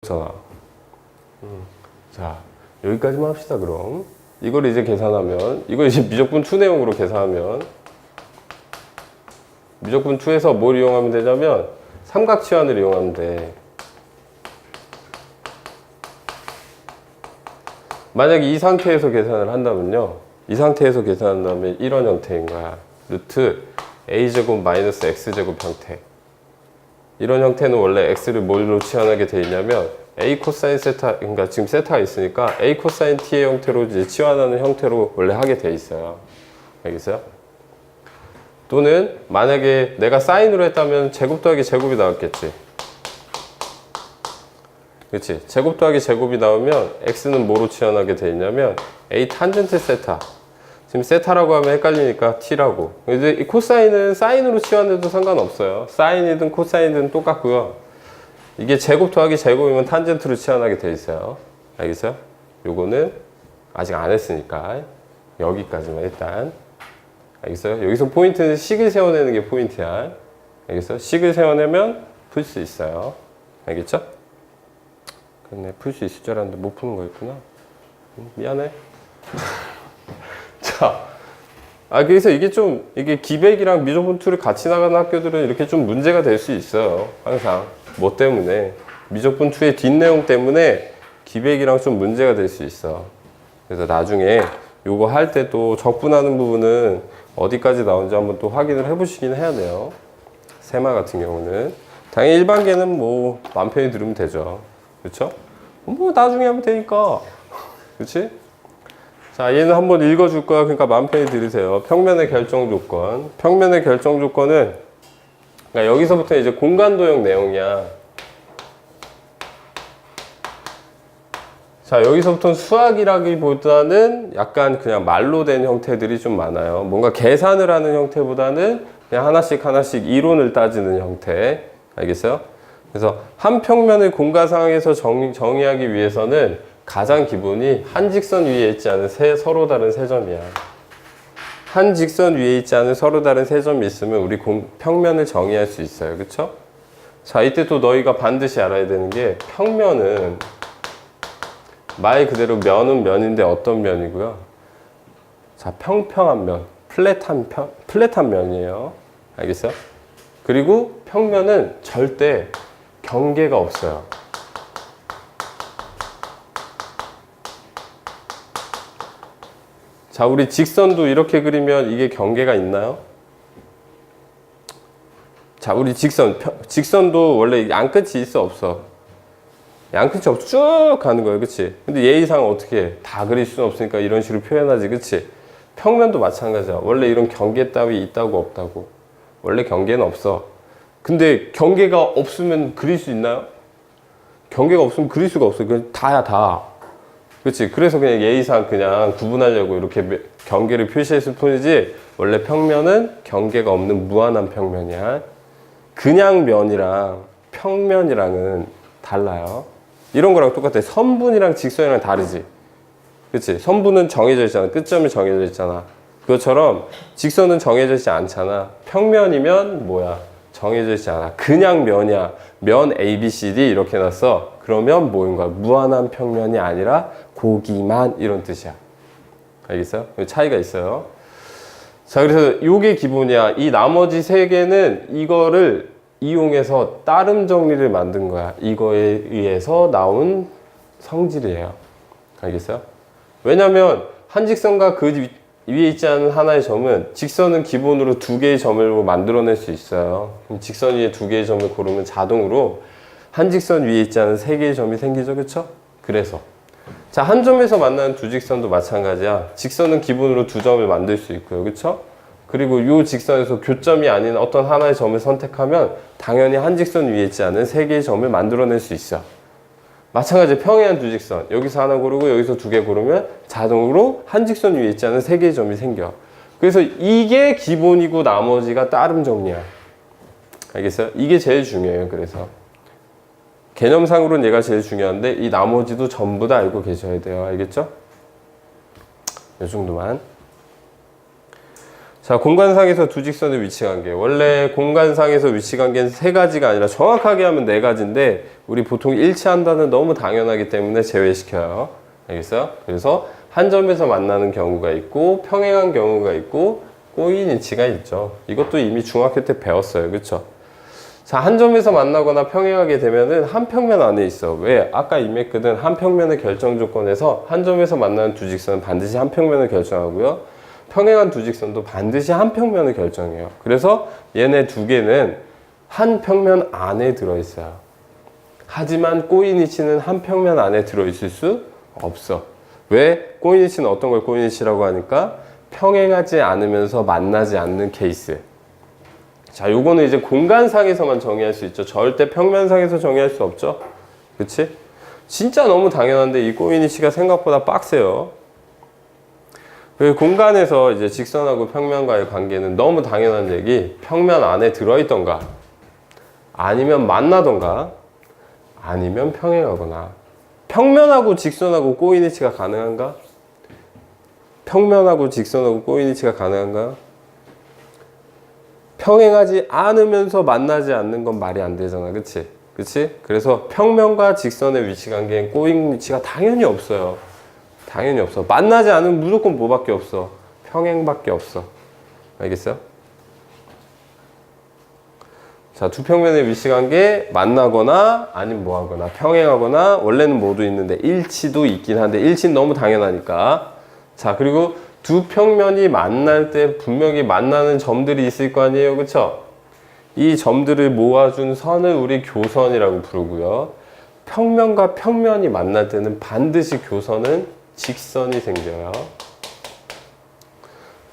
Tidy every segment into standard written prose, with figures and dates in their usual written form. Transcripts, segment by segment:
자, 여기까지만 합시다. 그럼 이걸 이제 계산하면, 이거 이제 미적분 2 내용으로 계산하면, 미적분 2에서 뭘 이용하면 되냐면 삼각치환을 이용하면 돼. 만약에 이 상태에서 계산을 한다면요, 이 상태에서 계산한다면 이런 형태인 거야. 루트 a제곱 마이너스 x제곱 형태. 이런 형태는 원래 x를 뭘로 치환하게 돼 있냐면 a 코사인 세타, 그러니까 지금 세타가 있으니까 a 코사인 t의 형태로 이제 치환하는 형태로 원래 하게 돼 있어요. 알겠어요? 또는 만약에 내가 사인으로 했다면 제곱 더하기 제곱이 나왔겠지. 그렇지? 제곱 더하기 제곱이 나오면 x는 뭐로 치환하게 돼 있냐면 a 탄젠트 세타. 지금 세타라고 하면 헷갈리니까 t라고. 이제 이 코사인은 사인으로 치환해도 상관없어요. 사인이든 코사인이든 똑같고요. 이게 제곱 더하기 제곱이면 탄젠트로 치환하게 돼 있어요. 알겠어요? 요거는 아직 안 했으니까 여기까지만 일단. 알겠어요? 여기서 포인트는 식을 세워내는 게 포인트야. 알겠어요? 식을 세워내면 풀 수 있어요. 알겠죠? 근데 풀 수 있을 줄 알았는데 못 푸는 거였구나. 미안해. 자, 그래서 이게 기백이랑 미적분 2를 같이 나가는 학교들은 이렇게 좀 문제가 될 수 있어요. 항상. 뭐 때문에? 미적분 2의 뒷내용 때문에 기백이랑 좀 문제가 될 수 있어. 그래서 나중에 요거 할 때 또 적분하는 부분은 어디까지 나오는지 한번 또 확인을 해보시긴 해야 돼요. 세마 같은 경우는. 당연히 일반계는 뭐 맘 편히 들으면 되죠. 그렇죠? 뭐 나중에 하면 되니까. 그렇지? 자, 얘는 한번 읽어줄 거야. 그러니까 맘 편히 들으세요. 평면의 결정 조건. 평면의 결정 조건은, 그러니까 여기서부터 이제 공간도형 내용이야. 자, 여기서부터는 수학이라기보다는 약간 그냥 말로 된 형태들이 좀 많아요. 뭔가 계산을 하는 형태보다는 그냥 하나씩 하나씩 이론을 따지는 형태. 알겠어요? 그래서 한 평면의 공간 상황에서 정의하기 위해서는 가장 기본이 한 직선 위에 있지 않은 서로 다른 세 점이야. 한 직선 위에 있지 않은 서로 다른 세 점이 있으면 우리 평면을 정의할 수 있어요. 그쵸? 자, 이때 또 너희가 반드시 알아야 되는 게 평면은 말 그대로 면은 면인데 어떤 면이고요? 자, 평평한 면, 플랫한 면이에요. 알겠어요? 그리고 평면은 절대 경계가 없어요. 자, 우리 직선도 이렇게 그리면 이게 경계가 있나요? 자, 우리 직선도 원래 양끝이 있어, 없어? 양끝이 없어. 쭉 가는 거예요. 그치? 근데 예의상 어떻게 해? 다 그릴 수는 없으니까 이런 식으로 표현하지. 그치? 평면도 마찬가지야. 원래 이런 경계 따위 있다고 없다고. 원래 경계는 없어. 근데 경계가 없으면 그릴 수 있나요? 경계가 없으면 그릴 수가 없어요. 그냥 다야, 다. 그치? 그래서 그냥 예의상 그냥 구분하려고 이렇게 경계를 표시했을 뿐이지, 원래 평면은 경계가 없는 무한한 평면이야. 그냥 면이랑 평면이랑은 달라요. 이런 거랑 똑같아. 선분이랑 직선이랑 다르지. 그치? 선분은 정해져 있잖아. 끝점이 정해져 있잖아. 그것처럼 직선은 정해져 있지 않잖아. 평면이면 뭐야? 정해져 있지 않아. 그냥 면이야. 면 ABCD 이렇게 놨어. 그러면 뭐인 거야? 무한한 평면이 아니라 고기만, 이런 뜻이야. 알겠어요? 차이가 있어요. 자, 그래서 요게 기본이야. 이 나머지 세 개는 이거를 이용해서 따름 정리를 만든 거야. 이거에 의해서 나온 성질이에요. 알겠어요? 왜냐면 한 직선과 그 위에 있지 않은 하나의 점은, 직선은 기본으로 두 개의 점을 만들어낼 수 있어요. 그럼 직선 위에 두 개의 점을 고르면 자동으로 한 직선 위에 있지 않은 세 개의 점이 생기죠. 그쵸? 그래서 자, 한 점에서 만나는 두 직선도 마찬가지야. 직선은 기본으로 두 점을 만들 수 있고요. 그쵸? 그리고 이 직선에서 교점이 아닌 어떤 하나의 점을 선택하면 당연히 한 직선 위에 있지 않은 세 개의 점을 만들어낼 수 있어. 마찬가지 평행한 두 직선, 여기서 하나 고르고 여기서 두 개 고르면 자동으로 한 직선 위에 있지 않은 세 개의 점이 생겨. 그래서 이게 기본이고 나머지가 따름 정리야. 알겠어요? 이게 제일 중요해요. 그래서 개념상으로는 얘가 제일 중요한데 이 나머지도 전부 다 알고 계셔야 돼요. 알겠죠? 이 정도만. 자, 공간상에서 두 직선의 위치관계. 원래 공간상에서 위치관계는 세 가지가 아니라 정확하게 하면 네 가지인데 우리 보통 일치한다는 너무 당연하기 때문에 제외시켜요. 알겠어요? 그래서 한 점에서 만나는 경우가 있고 평행한 경우가 있고 꼬인 위치가 있죠. 이것도 이미 중학교 때 배웠어요. 그쵸? 자, 한 점에서 만나거나 평행하게 되면은 한 평면 안에 있어. 왜? 아까 이미 했거든. 한 평면의 결정 조건에서 한 점에서 만나는 두 직선은 반드시 한 평면을 결정하고요. 평행한 두 직선도 반드시 한 평면을 결정해요. 그래서 얘네 두 개는 한 평면 안에 들어있어요. 하지만 꼬인 위치는 한 평면 안에 들어있을 수 없어. 왜? 꼬인 위치는 어떤 걸 꼬인 위치라고 하니까 평행하지 않으면서 만나지 않는 케이스. 자, 요거는 이제 공간상에서만 정의할 수 있죠. 절대 평면상에서 정의할 수 없죠. 그치? 진짜 너무 당연한데 이 꼬인 위치가 생각보다 빡세요. 공간에서 이제 직선하고 평면과의 관계는 너무 당연한 얘기, 평면 안에 들어있던가, 아니면 만나던가, 아니면 평행하거나. 평면하고 직선하고 꼬인 위치가 가능한가? 평면하고 직선하고 꼬인 위치가 가능한가? 평행하지 않으면서 만나지 않는 건 말이 안 되잖아. 그치? 그치? 그래서 평면과 직선의 위치 관계엔 꼬인 위치가 당연히 없어요. 당연히 없어. 만나지 않으면 무조건 뭐밖에 없어? 평행밖에 없어. 알겠어요? 자, 두 평면의 위치관계 만나거나 아니면 뭐하거나 평행하거나 원래는 모두 있는데 일치도 있긴 한데 일치는 너무 당연하니까. 자, 그리고 두 평면이 만날 때 분명히 만나는 점들이 있을 거 아니에요. 그쵸? 이 점들을 모아준 선을 우리 교선이라고 부르고요. 평면과 평면이 만날 때는 반드시 교선은 직선이 생겨요.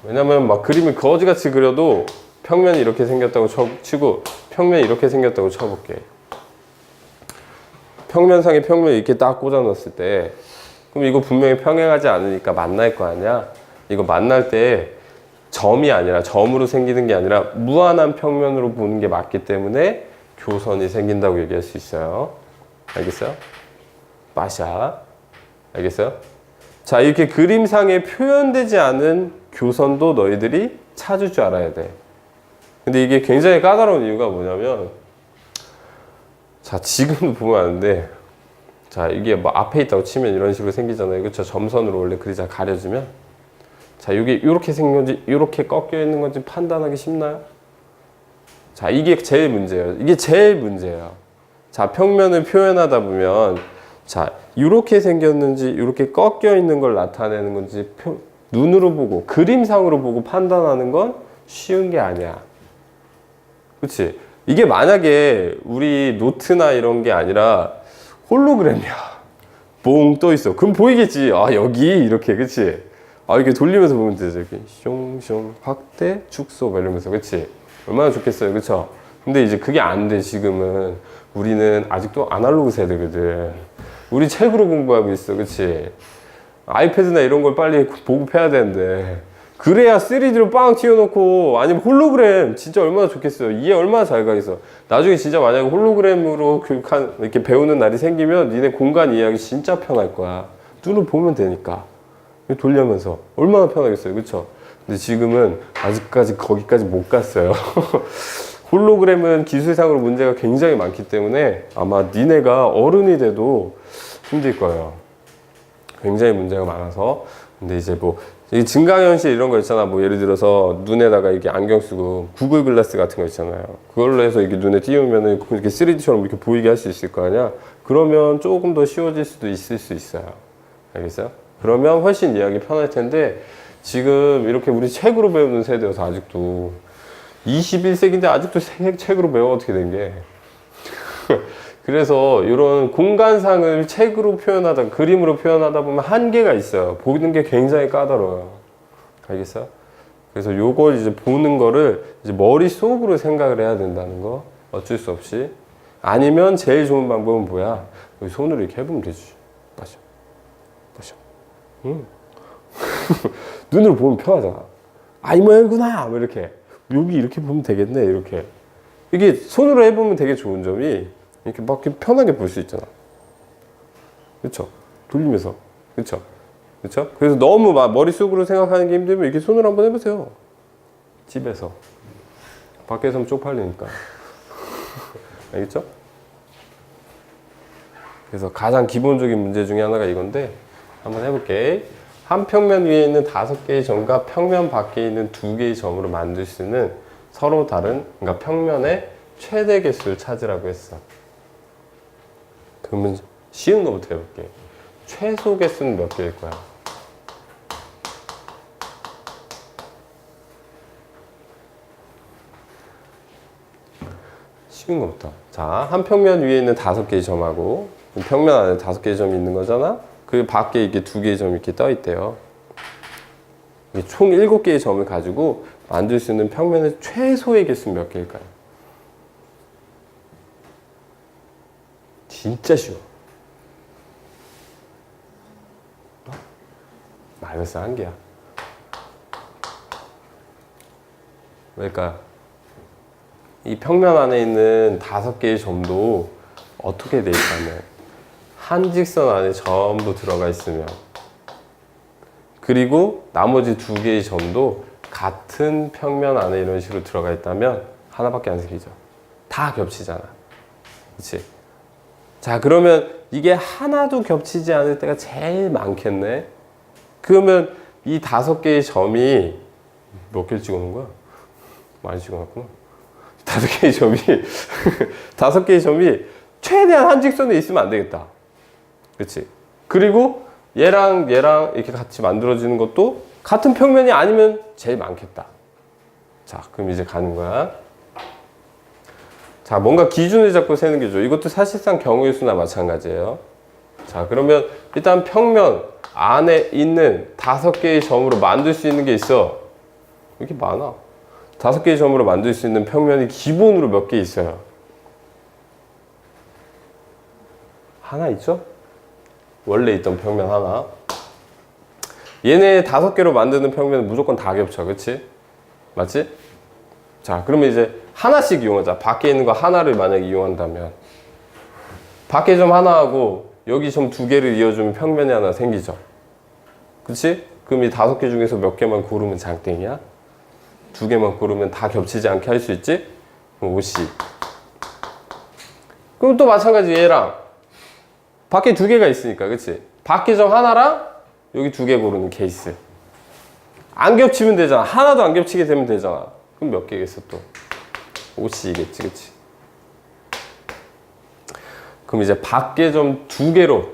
왜냐면 막 그림을 거지같이 그려도 평면이 이렇게 생겼다고 치고 평면이 이렇게 생겼다고 쳐볼게. 평면상에 평면을 이렇게 딱 꽂아 넣었을 때 그럼 이거 분명히 평행하지 않으니까 만날 거 아니야? 이거 만날 때 점이 아니라 점으로 생기는 게 아니라 무한한 평면으로 보는 게 맞기 때문에 교선이 생긴다고 얘기할 수 있어요. 알겠어요? 마샤. 알겠어요? 자, 이렇게 그림상에 표현되지 않은 교선도 너희들이 찾을 줄 알아야 돼. 근데 이게 굉장히 까다로운 이유가 뭐냐면, 자, 지금도 보면 아는데, 자, 이게 뭐 앞에 있다고 치면 이런 식으로 생기잖아요. 그쵸? 점선으로 원래 그리자 가려주면. 자, 이게 이렇게 생긴 건지, 이렇게 꺾여 있는 건지 판단하기 쉽나요? 자, 이게 제일 문제예요. 이게 제일 문제예요. 자, 평면을 표현하다 보면, 자, 이렇게 생겼는지 이렇게 꺾여 있는 걸 나타내는 건지 눈으로 보고 그림상으로 보고 판단하는 건 쉬운 게 아니야. 그치? 이게 만약에 우리 노트나 이런 게 아니라 홀로그램이야. 뽕 떠 있어. 그럼 보이겠지. 아, 여기 이렇게. 그치? 아, 이렇게 돌리면서 보면 되죠. 이렇게 숑숑 확대 축소 막 이러면서. 그치? 얼마나 좋겠어요. 그쵸? 근데 이제 그게 안 돼. 지금은 우리는 아직도 아날로그 세대거든. 우리 책으로 공부하고 있어. 그치? 아이패드나 이런 걸 빨리 보급해야 되는데 그래야 3D로 빵 튀어놓고 아니면 홀로그램 진짜 얼마나 좋겠어요. 이해 얼마나 잘 가겠어. 나중에 진짜 만약에 홀로그램으로 교육한 이렇게 배우는 날이 생기면 니네 공간 이해하기 진짜 편할 거야. 눈으로 보면 되니까. 돌려면서 얼마나 편하겠어요. 그쵸? 근데 지금은 아직까지 거기까지 못 갔어요. 홀로그램은 기술상으로 문제가 굉장히 많기 때문에 아마 니네가 어른이 돼도 힘들 거예요. 굉장히 문제가 많아서. 근데 이제 뭐 증강현실 이런 거 있잖아. 뭐 예를 들어서 눈에다가 이렇게 안경 쓰고 구글 글라스 같은 거 있잖아요. 그걸로 해서 이게 눈에 띄우면은 이렇게 3D처럼 이렇게 보이게 할 수 있을 거 아니야. 그러면 조금 더 쉬워질 수도 있을 수 있어요. 알겠어요? 그러면 훨씬 이해하기 편할 텐데 지금 이렇게 우리 책으로 배우는 세대여서 아직도 21세기인데 아직도 책으로 배워. 어떻게 된 게. 그래서 이런 공간상을 책으로 표현하다, 그림으로 표현하다 보면 한계가 있어요. 보는 게 굉장히 까다로워요. 알겠어요? 그래서 요걸 이제 보는 거를 이제 머릿속으로 생각을 해야 된다는 거. 어쩔 수 없이. 아니면 제일 좋은 방법은 뭐야? 여기 손으로 이렇게 해보면 되지. 마셔. 마셔. 눈으로 보면 편하잖아. 아, 이 모양이구나! 뭐 이렇게. 여기 이렇게 보면 되겠네. 이렇게. 이게 손으로 해보면 되게 좋은 점이 이렇게 막 편하게 볼 수 있잖아. 그쵸? 돌리면서. 그쵸? 그쵸? 그래서 너무 막 머릿속으로 생각하는 게 힘들면 이렇게 손으로 한번 해보세요. 집에서. 밖에서 하면 쪽팔리니까. 알겠죠? 그래서 가장 기본적인 문제 중에 하나가 이건데 한번 해볼게. 한 평면 위에 있는 5개의 점과 평면 밖에 있는 2개의 점으로 만들 수 있는 서로 다른, 그러니까 평면의 최대 개수를 찾으라고 했어. 그러면 쉬운 거부터 해볼게. 최소 개수는 몇 개일 거야? 쉬운 거부터. 자, 한 평면 위에 있는 5개의 점하고 평면 안에 5개의 점이 있는 거잖아? 그 밖에 이렇게 2개의 점이 이렇게 떠 있대요. 총 7개의 점을 가지고 만들 수 있는 평면의 최소의 개수는 몇 개일까요? 진짜 쉬워. 마이너스 1개야. 그러니까 이 평면 안에 있는 5개의 점도 어떻게 돼 있다면 한 직선 안에 전부 들어가 있으면, 그리고 나머지 2개의 점도 같은 평면 안에 이런 식으로 들어가 있다면 하나밖에 안 생기죠. 다 겹치잖아. 그치? 자, 그러면 이게 하나도 겹치지 않을 때가 제일 많겠네? 그러면 이 5개의 점이 몇 개를 찍어놓은 거야? 많이 찍어놨구나. 5개의 점이 5개의 점이 최대한 한 직선에 있으면 안 되겠다. 그치? 그리고 얘랑 얘랑 이렇게 같이 만들어지는 것도 같은 평면이 아니면 제일 많겠다. 자, 그럼 이제 가는 거야. 자, 뭔가 기준을 잡고 세는 게 좋아. 이것도 사실상 경우의 수나 마찬가지예요. 자, 그러면 일단 평면 안에 있는 5개의 점으로 만들 수 있는 게 있어. 이렇게 많아. 5개의 점으로 만들 수 있는 평면이 기본으로 몇 개 있어요? 하나 있죠? 원래 있던 평면 하나. 얘네 5개로 만드는 평면은 무조건 다 겹쳐. 그치? 맞지? 자, 그러면 이제 하나씩 이용하자. 밖에 있는 거 하나를 만약에 이용한다면 밖에 점 하나하고 여기 점 2개를 이어주면 평면이 하나 생기죠. 그치? 그럼 이 5개 중에서 몇 개만 고르면 장땡이야? 2개만 고르면 다 겹치지 않게 할 수 있지? 그럼 50. 그럼 또 마찬가지 얘랑 밖에 2개가 있으니까, 그치? 밖에 점 하나랑 여기 2개 고르는 케이스. 안 겹치면 되잖아. 하나도 안 겹치게 되면 되잖아. 그럼 몇 개겠어 또? 50이겠지, 그치? 그럼 이제 밖에 점 2개로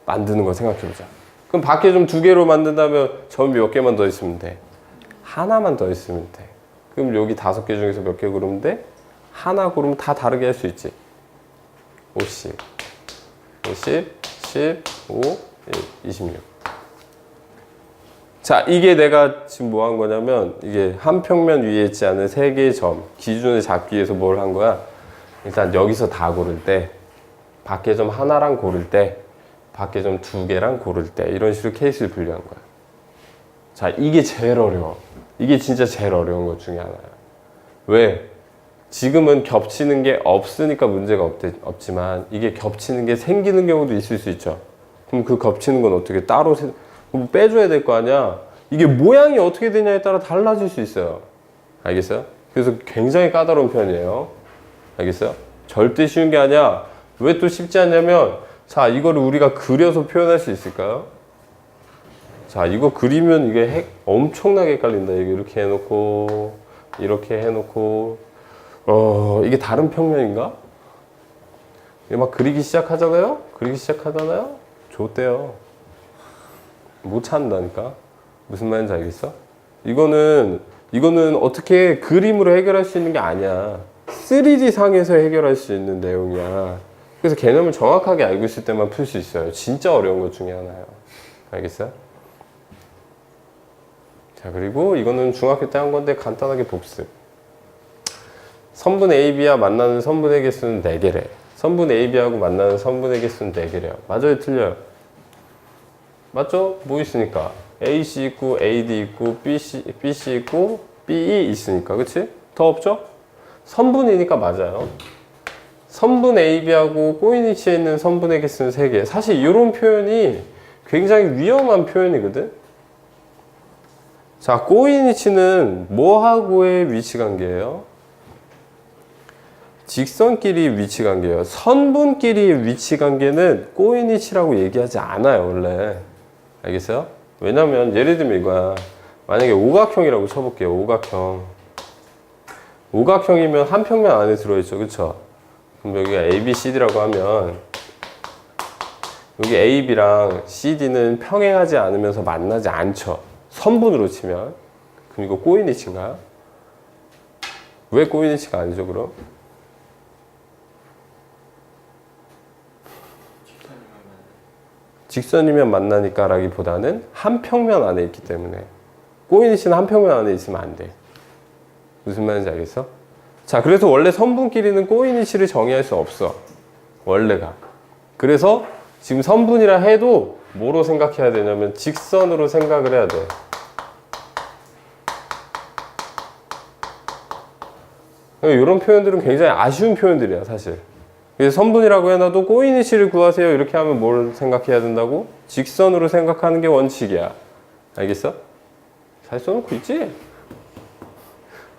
만드는 거 생각해보자. 그럼 밖에 점 2개로 만든다면 점이 몇 개만 더 있으면 돼? 하나만 더 있으면 돼. 그럼 여기 5개 중에서 몇 개 고르면 돼? 하나 고르면 다 다르게 할 수 있지. 50, 50, 15, 26. 자, 이게 내가 지금 뭐 한 거냐면, 이게 한 평면 위에 있지 않은 3개의 점 기준을 잡기 위해서 뭘 한 거야? 일단 여기서 다 고를 때, 밖에 점 하나랑 고를 때, 밖에 점 2개랑 고를 때, 이런 식으로 케이스를 분류한 거야. 자, 이게 제일 어려워. 이게 진짜 제일 어려운 것 중에 하나야. 왜? 지금은 겹치는 게 없으니까 문제가 없지만 이게 겹치는 게 생기는 경우도 있을 수 있죠. 그럼 그 겹치는 건 어떻게 따로 빼줘야 될 거 아니야. 이게 모양이 어떻게 되냐에 따라 달라질 수 있어요. 알겠어요? 그래서 굉장히 까다로운 편이에요. 알겠어요? 절대 쉬운 게 아니야. 왜 또 쉽지 않냐면, 자, 이거를 우리가 그려서 표현할 수 있을까요? 자, 이거 그리면 이게 엄청나게 헷갈린다. 이렇게 해놓고 이렇게 해놓고 이게 다른 평면인가? 이게 막 그리기 시작하잖아요? 그리기 시작하잖아요? 좋대요. 못 찾는다니까. 무슨 말인지 알겠어? 이거는 어떻게 그림으로 해결할 수 있는 게 아니야. 3D 상에서 해결할 수 있는 내용이야. 그래서 개념을 정확하게 알고 있을 때만 풀 수 있어요. 진짜 어려운 것 중에 하나예요. 알겠어요? 자, 그리고 이거는 중학교 때 한 건데 간단하게 복습. 선분 AB와 만나는 선분의 개수는 4개래. 선분 AB하고 만나는 선분의 개수는 4개래요. 맞아요? 틀려요? 맞죠? 뭐 있으니까? AC 있고 AD 있고 BC 있고 BE 있으니까. 그치? 더 없죠? 선분이니까 맞아요. 선분 AB하고 꼬인 위치에 있는 선분의 개수는 3개. 사실 이런 표현이 굉장히 위험한 표현이거든? 자, 꼬인위치는 뭐하고의 위치관계예요? 직선끼리 위치관계예요. 선분끼리 위치관계는 꼬인위치라고 얘기하지 않아요, 원래. 알겠어요? 왜냐면 예를 들면 이거야. 만약에 오각형이라고 쳐볼게요. 오각형. 오각형이면 한 평면 안에 들어있죠. 그쵸? 그럼 여기가 ABCD라고 하면 여기 AB랑 CD는 평행하지 않으면서 만나지 않죠. 선분으로 치면. 그럼 이거 꼬인위치인가요? 왜 꼬인위치가 아니죠, 그럼? 직선이면 만나니까 라기보다는 한 평면 안에 있기 때문에. 꼬인위치는 한 평면 안에 있으면 안 돼. 무슨 말인지 알겠어? 자, 그래서 원래 선분끼리는 꼬인위치를 정의할 수 없어. 원래가. 그래서 지금 선분이라 해도 뭐로 생각해야 되냐면 직선으로 생각을 해야 돼. 이런 표현들은 굉장히 아쉬운 표현들이야, 사실. 그래서 선분이라고 해놔도 꼬인위치를 구하세요. 이렇게 하면 뭘 생각해야 된다고? 직선으로 생각하는 게 원칙이야. 알겠어? 잘 써놓고 있지?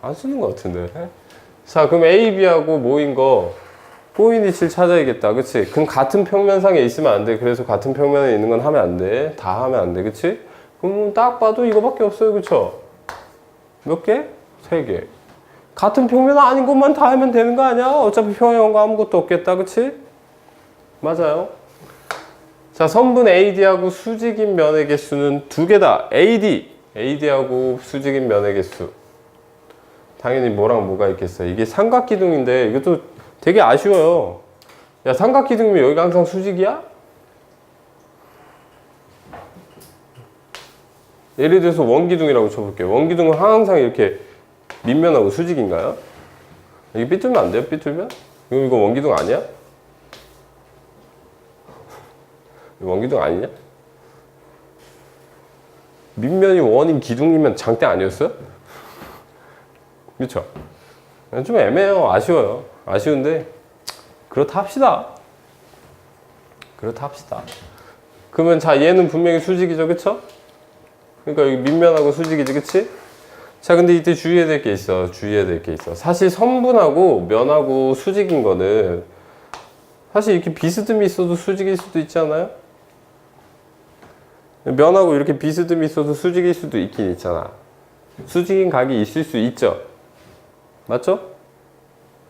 안 쓰는 것 같은데. 자, 그럼 A, B하고 모인 거 꼬인위치를 찾아야겠다. 그치? 그럼 같은 평면상에 있으면 안 돼. 그래서 같은 평면에 있는 건 하면 안 돼. 다 하면 안 돼. 그치? 그럼 딱 봐도 이거밖에 없어요. 그쵸? 몇 개? 3개. 같은 평면 아닌 것만 다 하면 되는 거 아니야? 어차피 평행한 거 아무것도 없겠다. 그치? 맞아요. 자, 선분 AD하고 수직인 면의 개수는 2개다. AD하고 수직인 면의 개수. 당연히 뭐랑 뭐가 있겠어요. 이게 삼각기둥인데 이것도 되게 아쉬워요. 야, 삼각기둥이면 여기가 항상 수직이야? 예를 들어서 원기둥이라고 쳐볼게요. 원기둥은 항상 이렇게 밑면하고 수직인가요? 이게 삐뚤면 안 돼요? 삐뚤면? 이거 원기둥 아니야? 이거 원기둥 아니냐? 밑면이 원인 기둥이면 장대 아니었어요? 그렇죠? 좀 애매해요. 아쉬워요. 아쉬운데 그렇다 합시다. 그렇다 합시다. 그러면 자, 얘는 분명히 수직이죠. 그쵸? 그러니까 여기 밑면하고 수직이지. 그치? 자, 근데 이때 주의해야 될 게 있어. 주의해야 될 게 있어. 사실 선분하고 면하고 수직인 거는 사실 이렇게 비스듬히 있어도 수직일 수도 있지 않아요? 면하고 이렇게 비스듬히 있어도 수직일 수도 있긴 있잖아. 수직인 각이 있을 수 있죠? 맞죠?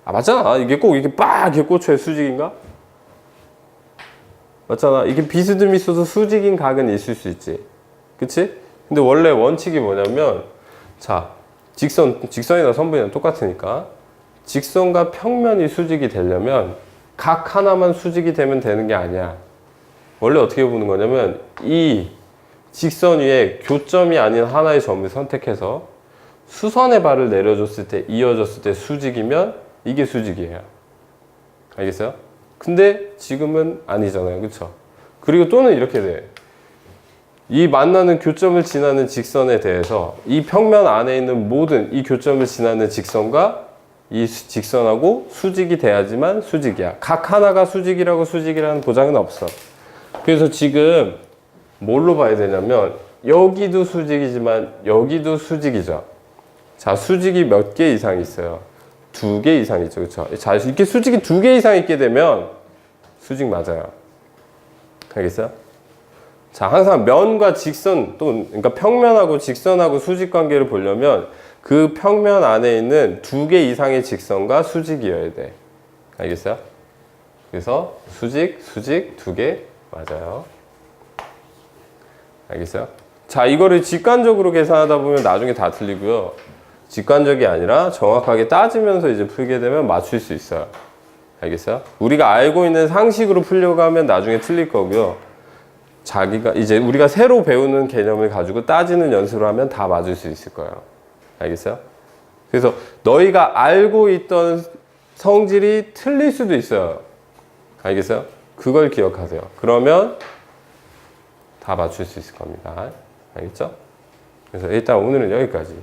아, 맞잖아. 이게 꼭 이렇게 빡 이렇게 꽂혀야 수직인가? 맞잖아. 이게 비스듬히 있어도 수직인 각은 있을 수 있지. 그치? 근데 원래 원칙이 뭐냐면 자, 직선이나 선분이랑 똑같으니까 직선과 평면이 수직이 되려면 각 하나만 수직이 되면 되는 게 아니야. 원래 어떻게 보는 거냐면 이 직선 위에 교점이 아닌 하나의 점을 선택해서 수선의 발을 내려줬을 때 이어졌을 때 수직이면 이게 수직이에요. 알겠어요? 근데 지금은 아니잖아요. 그쵸? 그리고 또는 이렇게 돼. 이 만나는 교점을 지나는 직선에 대해서 이 평면 안에 있는 모든 이 교점을 지나는 직선과 이 직선하고 수직이 돼야지만 수직이야. 각 하나가 수직이라는 보장은 없어. 그래서 지금 뭘로 봐야 되냐면 여기도 수직이지만 여기도 수직이죠. 자, 수직이 몇 개 이상 있어요? 2개 이상 있죠. 그쵸? 자, 이렇게 수직이 2개 이상 있게 되면 수직 맞아요. 알겠어요? 자, 항상 면과 직선 그러니까 평면하고 직선하고 수직 관계를 보려면 그 평면 안에 있는 2개 이상의 직선과 수직이어야 돼. 알겠어요? 그래서 수직 2개 맞아요. 알겠어요? 자, 이거를 직관적으로 계산하다 보면 나중에 다 틀리고요. 직관적이 아니라 정확하게 따지면서 이제 풀게 되면 맞출 수 있어요. 알겠어요? 우리가 알고 있는 상식으로 풀려고 하면 나중에 틀릴 거고요. 이제 우리가 새로 배우는 개념을 가지고 따지는 연습을 하면 다 맞을 수 있을 거예요. 알겠어요? 그래서 너희가 알고 있던 성질이 틀릴 수도 있어요. 알겠어요? 그걸 기억하세요. 그러면 다 맞출 수 있을 겁니다. 알겠죠? 그래서 일단 오늘은 여기까지.